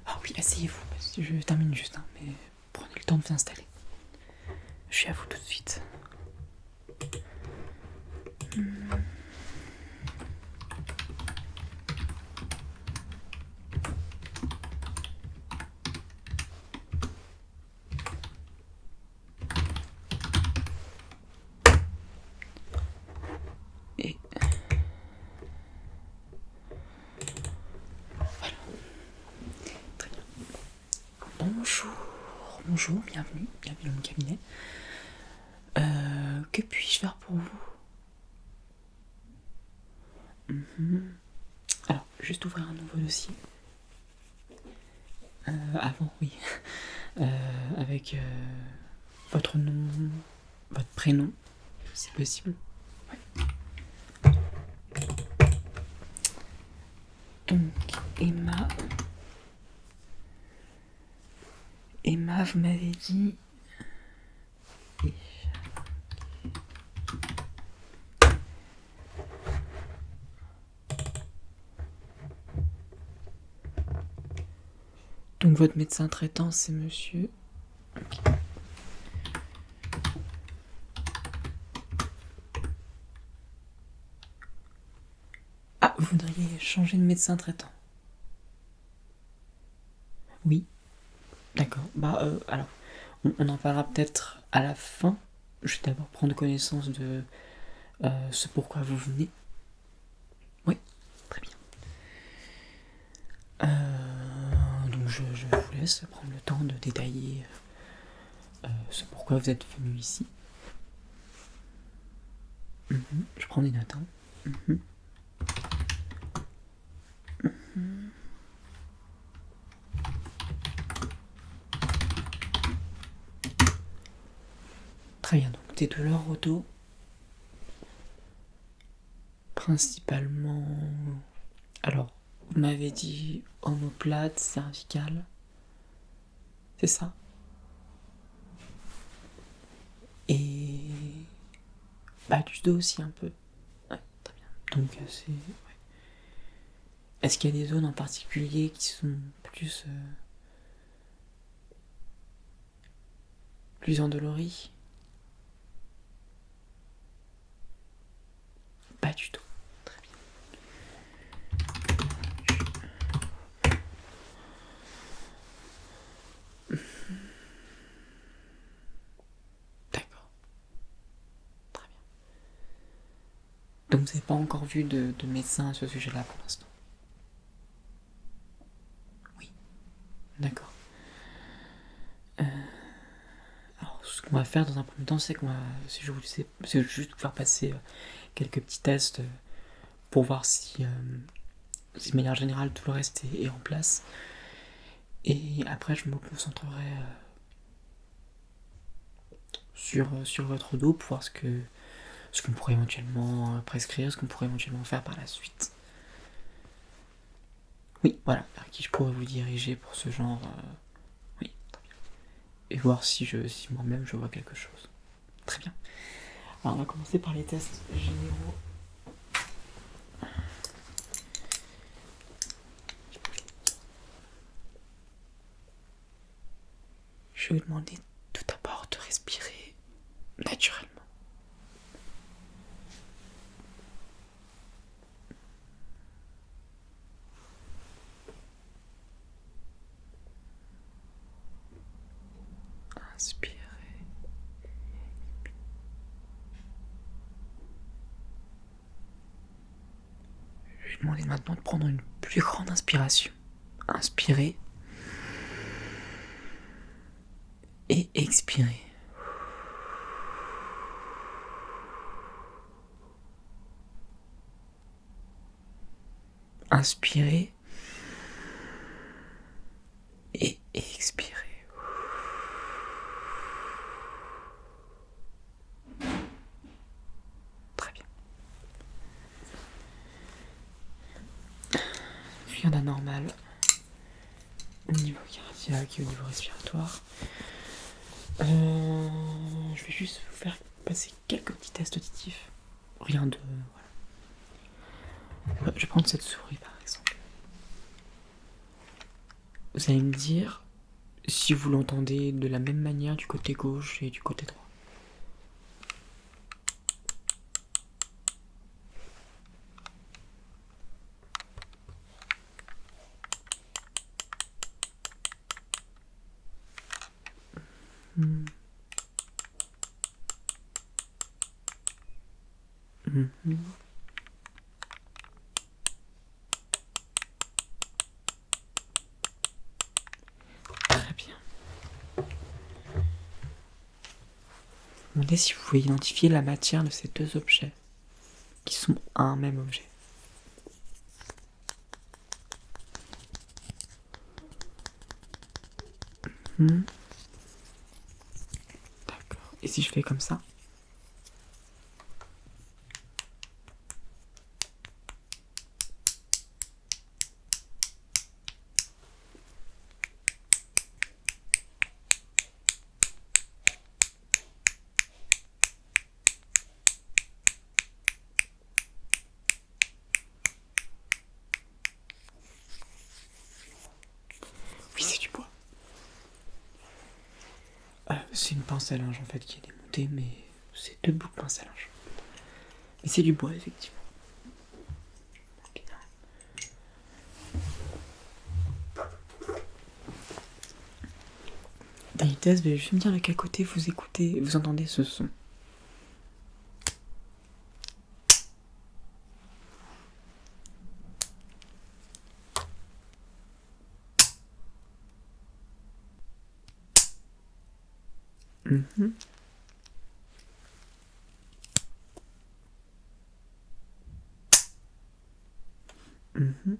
Ah oui, asseyez-vous, je termine juste, hein, mais prenez le temps de vous installer. Je suis à vous tout de suite. Et voilà. Très bien. Bonjour, bienvenue dans mon cabinet. Que puis-je faire pour vous? Alors, juste ouvrir un nouveau dossier. Avant, oui. Avec votre nom, votre prénom, si possible. Ouais. Donc, Emma. Emma, vous m'avez dit. Donc, votre médecin traitant, c'est monsieur. Okay. Ah, vous voudriez changer de médecin traitant? Oui. D'accord. Alors, on en parlera peut-être à la fin. Je vais d'abord prendre connaissance de ce pourquoi vous venez. Oui, très bien. Donc je vous laisse prendre le temps de détailler ce pourquoi vous êtes venu ici. Je prends des notes. Hein. Très bien, donc des douleurs au dos. Principalement. Alors, vous m'avez dit omoplate, cervicale. C'est ça? Et. Bah, du dos aussi un peu. Ouais, très bien. Donc, c'est. Ouais. Est-ce qu'il y a des zones en particulier qui sont plus endolories? Pas du tout. Très bien. D'accord. Très bien. Donc vous n'avez pas encore vu de médecin à ce sujet-là pour l'instant? Oui. D'accord. Alors ce qu'on va faire dans un premier temps, c'est si je vous sais, c'est juste vous faire passer quelques petits tests pour voir si de manière générale tout le reste est en place. Et après je me concentrerai sur votre dos pour voir ce qu'on pourrait éventuellement prescrire, ce qu'on pourrait éventuellement faire par la suite. Oui, voilà, vers qui je pourrais vous diriger pour ce genre. Oui, très bien. Et voir si moi-même je vois quelque chose. Très bien. Alors on va commencer par les tests généraux. Je vais vous demander tout d'abord de respirer naturellement. Inspirez. Je vais vous demander maintenant de prendre une plus grande inspiration. Inspirez. Et expirez. Inspirez. Et expirez. Très bien. Rien d'anormal au niveau cardiaque et au niveau respiratoire. Je vais juste vous faire passer quelques petits tests auditifs. Rien de. Voilà. Je vais prendre cette souris par exemple. Vous allez me dire si vous l'entendez de la même manière du côté gauche et du côté droit. Mhm. Très bien. Demandez si vous pouvez identifier la matière de ces deux objets qui sont un même objet. D'accord. Et si je fais comme ça? Oui, c'est du bois. C'est une pince à linge en fait qui est démontée, mais c'est deux bouts de pince à linge. Mais c'est du bois, effectivement. Bien. Dernier test, je vais juste me dire de quel côté vous écoutez, vous entendez ce son. Mhm. Mhm.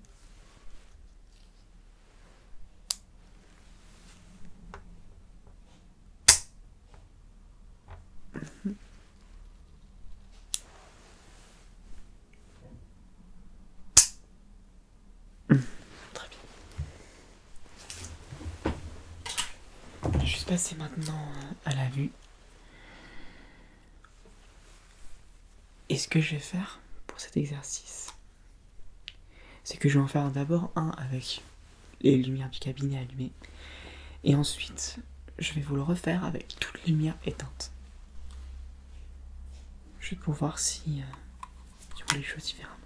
Très bien. On va juste passer maintenant à la vue. Et ce que je vais faire pour cet exercice, c'est que je vais en faire d'abord un avec les lumières du cabinet allumées. Et ensuite, je vais vous le refaire avec toutes les lumières éteintes. Juste pour voir si on voit les choses différemment.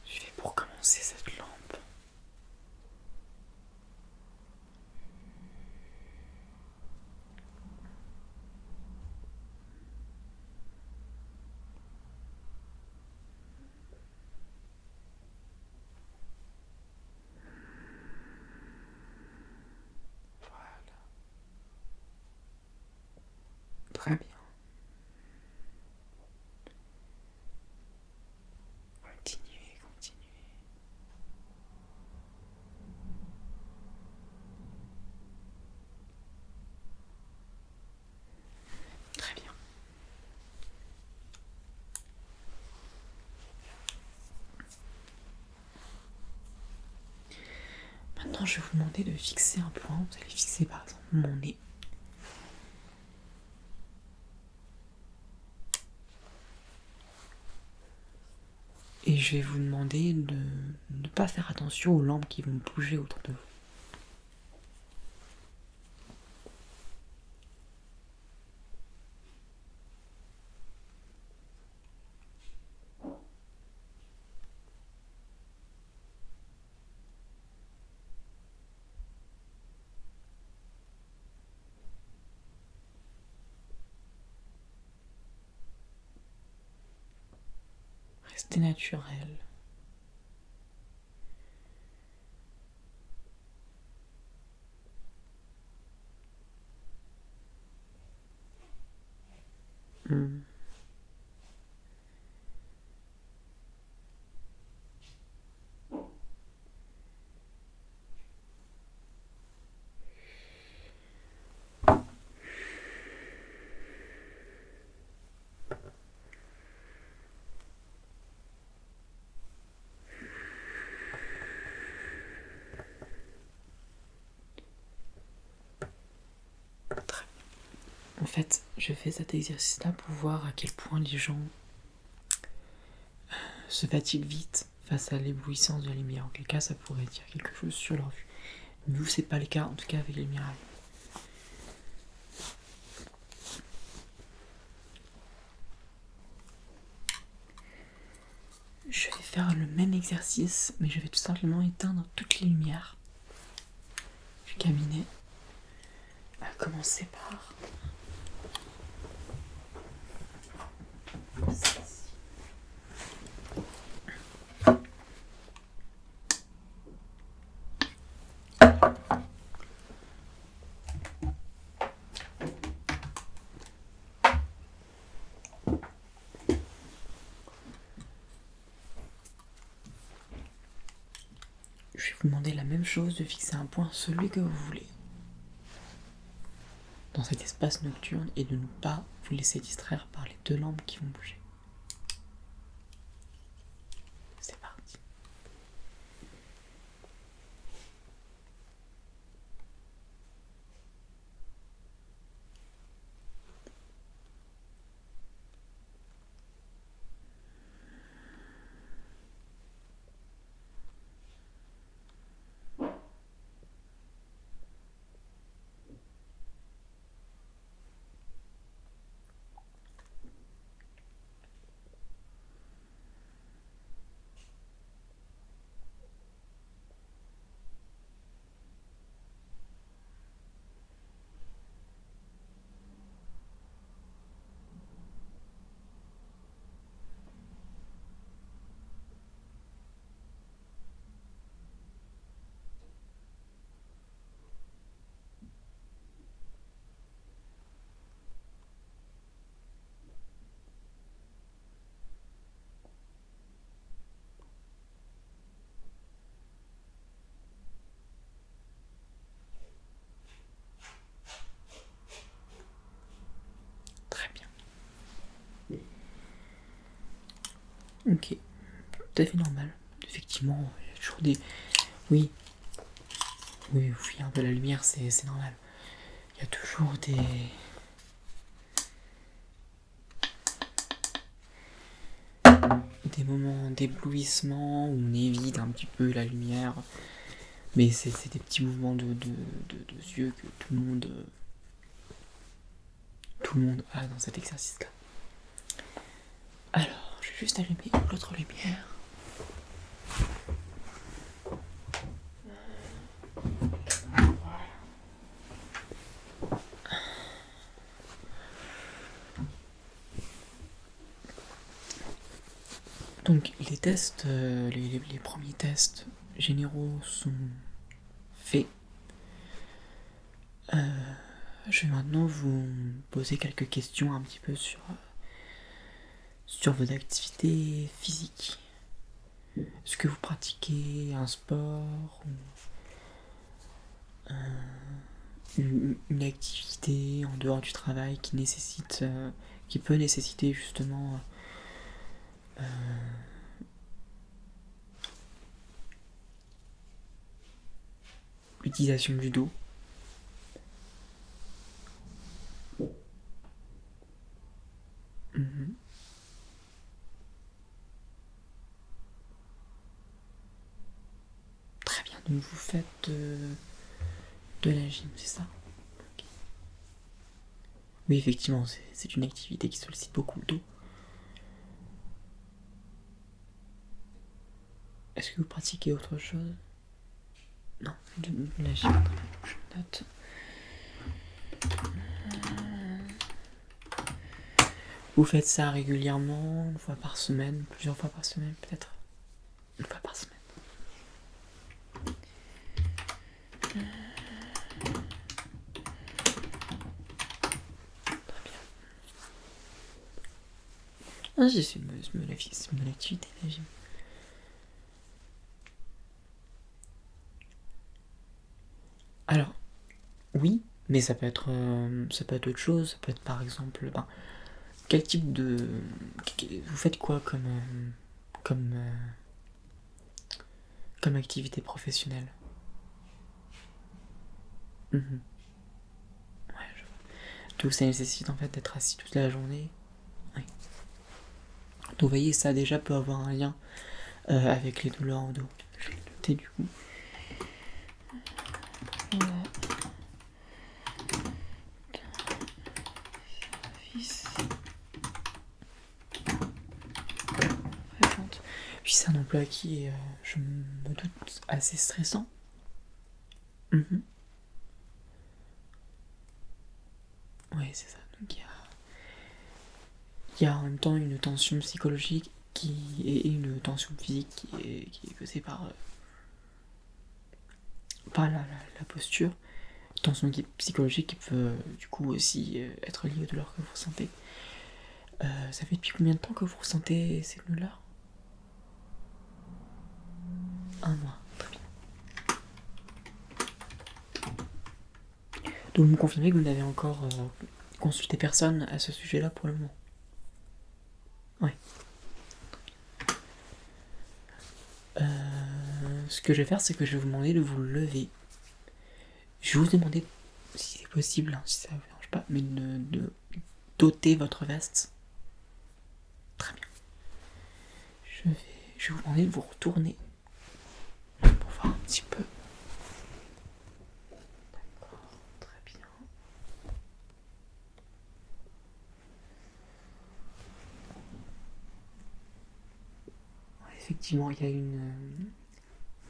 Je vais pour commencer cette lampe. Voilà. Très bien. Continuez, continuez. Très bien. Maintenant, je vais vous demander de fixer un point. Vous allez fixer par exemple mon nez. Et je vais vous demander de ne pas faire attention aux lampes qui vont bouger autour de vous. Restez naturel. Hmm. Très bien. En fait, je fais cet exercice-là pour voir à quel point les gens se fatiguent vite face à l'éblouissance de la lumière. En quel cas, ça pourrait dire quelque chose sur leur vue. Nous, c'est pas le cas, en tout cas avec les miracles. Je vais faire le même exercice, mais je vais tout simplement éteindre toutes les lumières du cabinet. À commencer par celle-ci. Je vais vous demander la même chose, de fixer un point, celui que vous voulez, dans cet espace nocturne, et de ne pas vous laisser distraire par les 2 lampes qui vont bouger. C'est parti. Très bien. Ok. Tout à fait normal. Effectivement, il y a toujours des... Oui. Oui, vous fuyez un peu la lumière, c'est normal. Il y a toujours des moments d'éblouissement où on évite un petit peu la lumière. Mais c'est des petits mouvements de yeux que tout le monde a dans cet exercice-là. Alors, je vais juste allumer l'autre lumière. Donc les tests, les premiers tests généraux sont faits. Je vais maintenant vous poser quelques questions un petit peu sur vos activités physiques. Est-ce que vous pratiquez un sport ou une activité en dehors du travail qui peut nécessiter justement l'utilisation du dos? Mhm. Très bien, donc vous faites de la gym, c'est ça? Okay. Oui, effectivement, c'est une activité qui sollicite beaucoup le dos. Est-ce que vous pratiquez autre chose? Non, de la gym, je note. Vous faites ça régulièrement, une fois par semaine, plusieurs fois par semaine peut-être? Une fois par semaine. Très bien. Ah, c'est une bonne activité, la gym. Alors, oui, mais ça peut être autre chose. Ça peut être par exemple, quel type de... Vous faites quoi comme, comme activité professionnelle? Mhm. Ouais, je vois. Donc ça nécessite en fait d'être assis toute la journée. Oui. Donc vous voyez, ça déjà peut avoir un lien avec les douleurs au dos. Je vais le noter du coup. Puis c'est un emploi qui est, je me doute, assez stressant. Oui, c'est ça. Donc il y a en même temps une tension psychologique et une tension physique qui est causée par la posture. Tension psychologique qui peut du coup aussi être liée aux douleurs que vous ressentez. Ça fait depuis combien de temps que vous ressentez ces douleurs? 1 mois, très bien. Donc vous me confirmez que vous n'avez encore consulté personne à ce sujet-là pour le moment? Oui. Ce que je vais faire, c'est que je vais vous demander de vous lever. Je vais vous demander, si c'est possible, si ça vous dérange pas, mais de d'ôter votre veste. Très bien. Je vais vous demander de vous retourner pour voir un petit peu. D'accord, très bien. Ouais, effectivement, il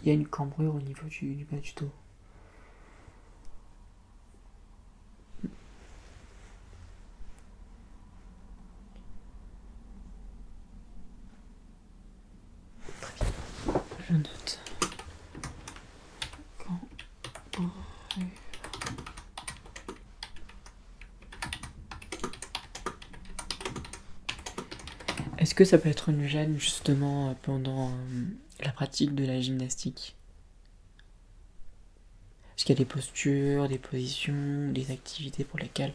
y a une cambrure au niveau du bas du dos. Je note. Est-ce que ça peut être une gêne justement pendant la pratique de la gymnastique? Est-ce qu'il y a des postures, des positions, des activités pour lesquelles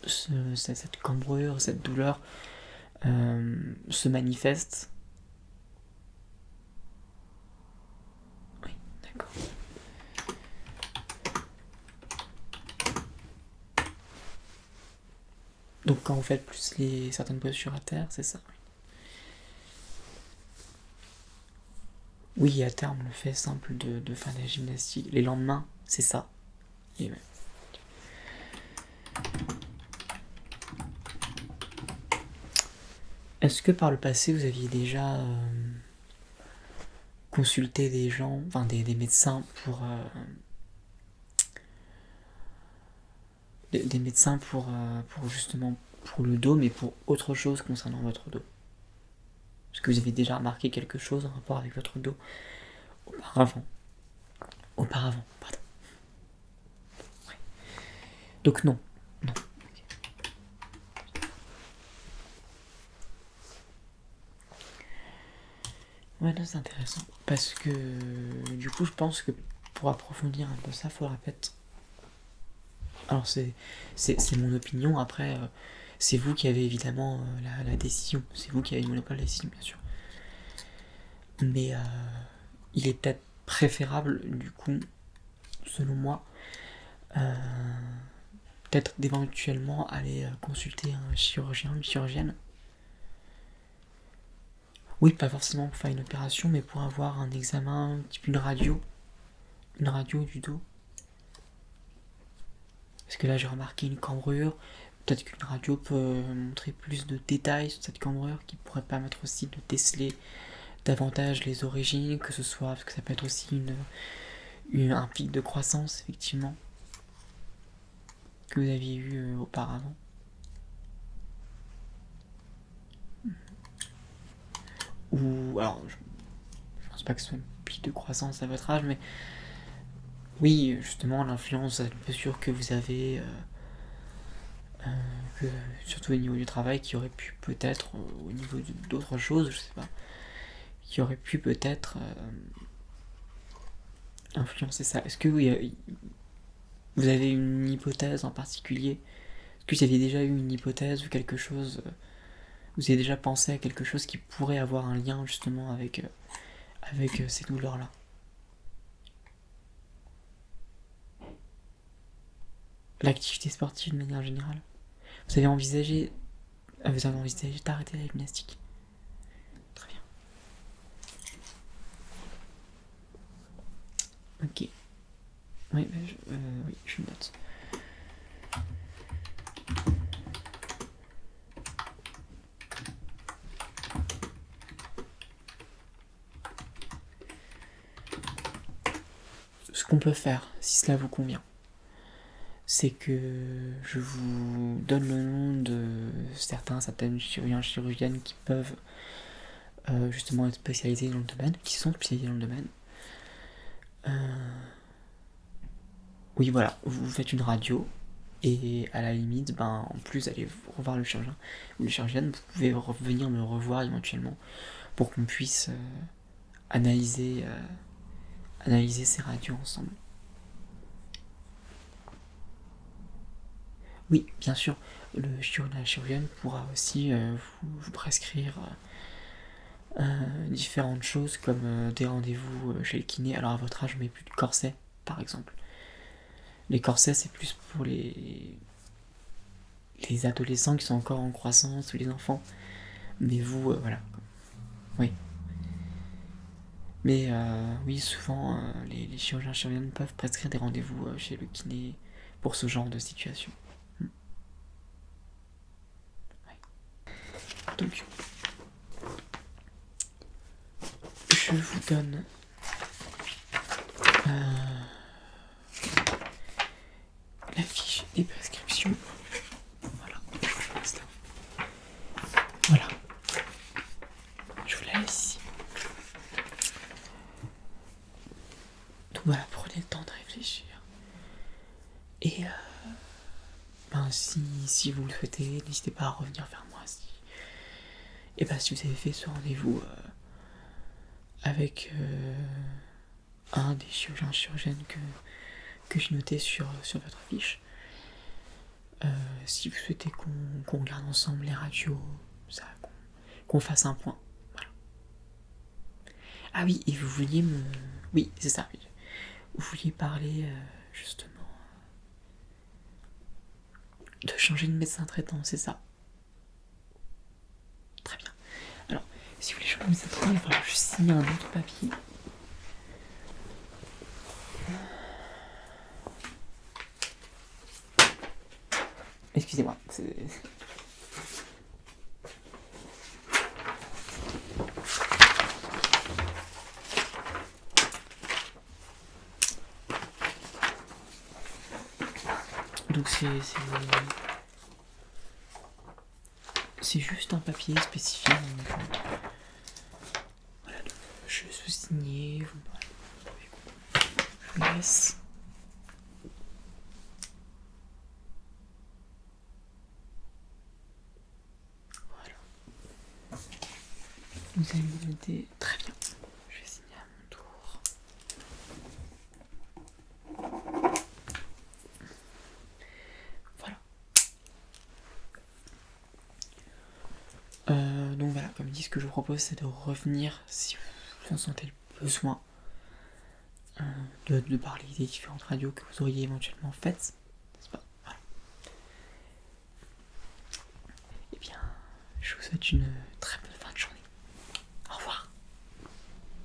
cette cambrure, cette douleur se manifeste? Oui, d'accord. Donc quand vous faites plus certaines postures à terre, c'est ça? Oui, à terme, le fait simple de faire de la gymnastique, les lendemains, c'est ça. Et ouais. Est-ce que par le passé, vous aviez déjà consulté des gens, enfin des médecins des médecins pour justement pour le dos, mais pour autre chose concernant votre dos? Est-ce que vous avez déjà remarqué quelque chose en rapport avec votre dos auparavant, pardon. Ouais. Donc non. Ouais, non, c'est intéressant. Parce que du coup, je pense que pour approfondir un peu ça, il faudra peut-être. Alors, c'est mon opinion. Après, c'est vous qui avez évidemment la décision. C'est vous qui avez le monopole de la décision, bien sûr. Mais il est peut-être préférable, du coup, selon moi, peut-être d'éventuellement aller consulter un chirurgien, une chirurgienne. Oui, pas forcément pour faire une opération, mais pour avoir un examen, type une radio du dos. Parce que là, j'ai remarqué une cambrure. Peut-être qu'une radio peut montrer plus de détails sur cette cambrure, qui pourrait permettre aussi de déceler davantage les origines, que ce soit, parce que ça peut être aussi un pic de croissance, effectivement, que vous aviez eu auparavant. Ou, alors, je pense pas que ce soit un pic de croissance à votre âge, mais oui, justement, l'influence à mesure que vous avez, surtout au niveau du travail, qui aurait pu peut-être, au niveau d'autres choses, je sais pas, qui aurait pu peut-être influencer ça. Est-ce que vous avez une hypothèse en particulier? Est-ce que vous aviez déjà eu une hypothèse ou quelque chose? Vous avez déjà pensé à quelque chose qui pourrait avoir un lien justement avec ces douleurs-là? L'activité sportive de manière générale? Vous avez envisagé d'arrêter la gymnastique? Très bien. Ok. Oui, oui, je note. Ce qu'on peut faire, si cela vous convient, c'est que je vous donne le nom de certaines chirurgiennes qui peuvent justement être spécialisées dans le domaine, qui sont spécialisées dans le domaine. Oui, voilà, vous faites une radio, et à la limite, en plus d'aller revoir le chirurgien ou le chirurgienne, vous pouvez revenir me revoir éventuellement pour qu'on puisse analyser ces radios ensemble. Oui, bien sûr, la chirurgienne pourra aussi vous prescrire différentes choses comme des rendez-vous chez le kiné. Alors à votre âge, on met plus de corset, par exemple. Les corsets, c'est plus pour les adolescents qui sont encore en croissance ou les enfants. Mais vous, voilà. Oui. Mais oui, souvent, les chirurgiennes peuvent prescrire des rendez-vous chez le kiné pour ce genre de situation. Ouais. Donc, je vous donne la fiche des prescriptions. Voilà. Voilà. Je vous la laisse ici. Donc voilà, prenez le temps de réfléchir. Et si vous le souhaitez, n'hésitez pas à revenir vers moi. Et si vous avez fait ce rendez-vous avec un des chirurgiennes que j'ai noté sur votre fiche. Si vous souhaitez qu'on regarde ensemble les radios, qu'on fasse un point. Voilà. Ah oui, et vous vouliez me... Oui, c'est ça. Vous vouliez parler justement de changer de médecin traitant, c'est ça? Très bien. Alors, si vous voulez changer de médecin traitant, il va falloir juste signer un autre papier. Excusez-moi, c'est... Donc c'est juste un papier spécifique. Donc, voilà, donc, je vais signer. Je vous laisse. Voilà. Vous allez me noter très bien. Je vais signer à mon tour. Voilà. Donc voilà, comme dit, ce que je vous propose, c'est de revenir, si vous en sentez le besoin, de parler des différentes radios que vous auriez éventuellement faites, n'est-ce pas? Voilà. Eh bien, je vous souhaite une très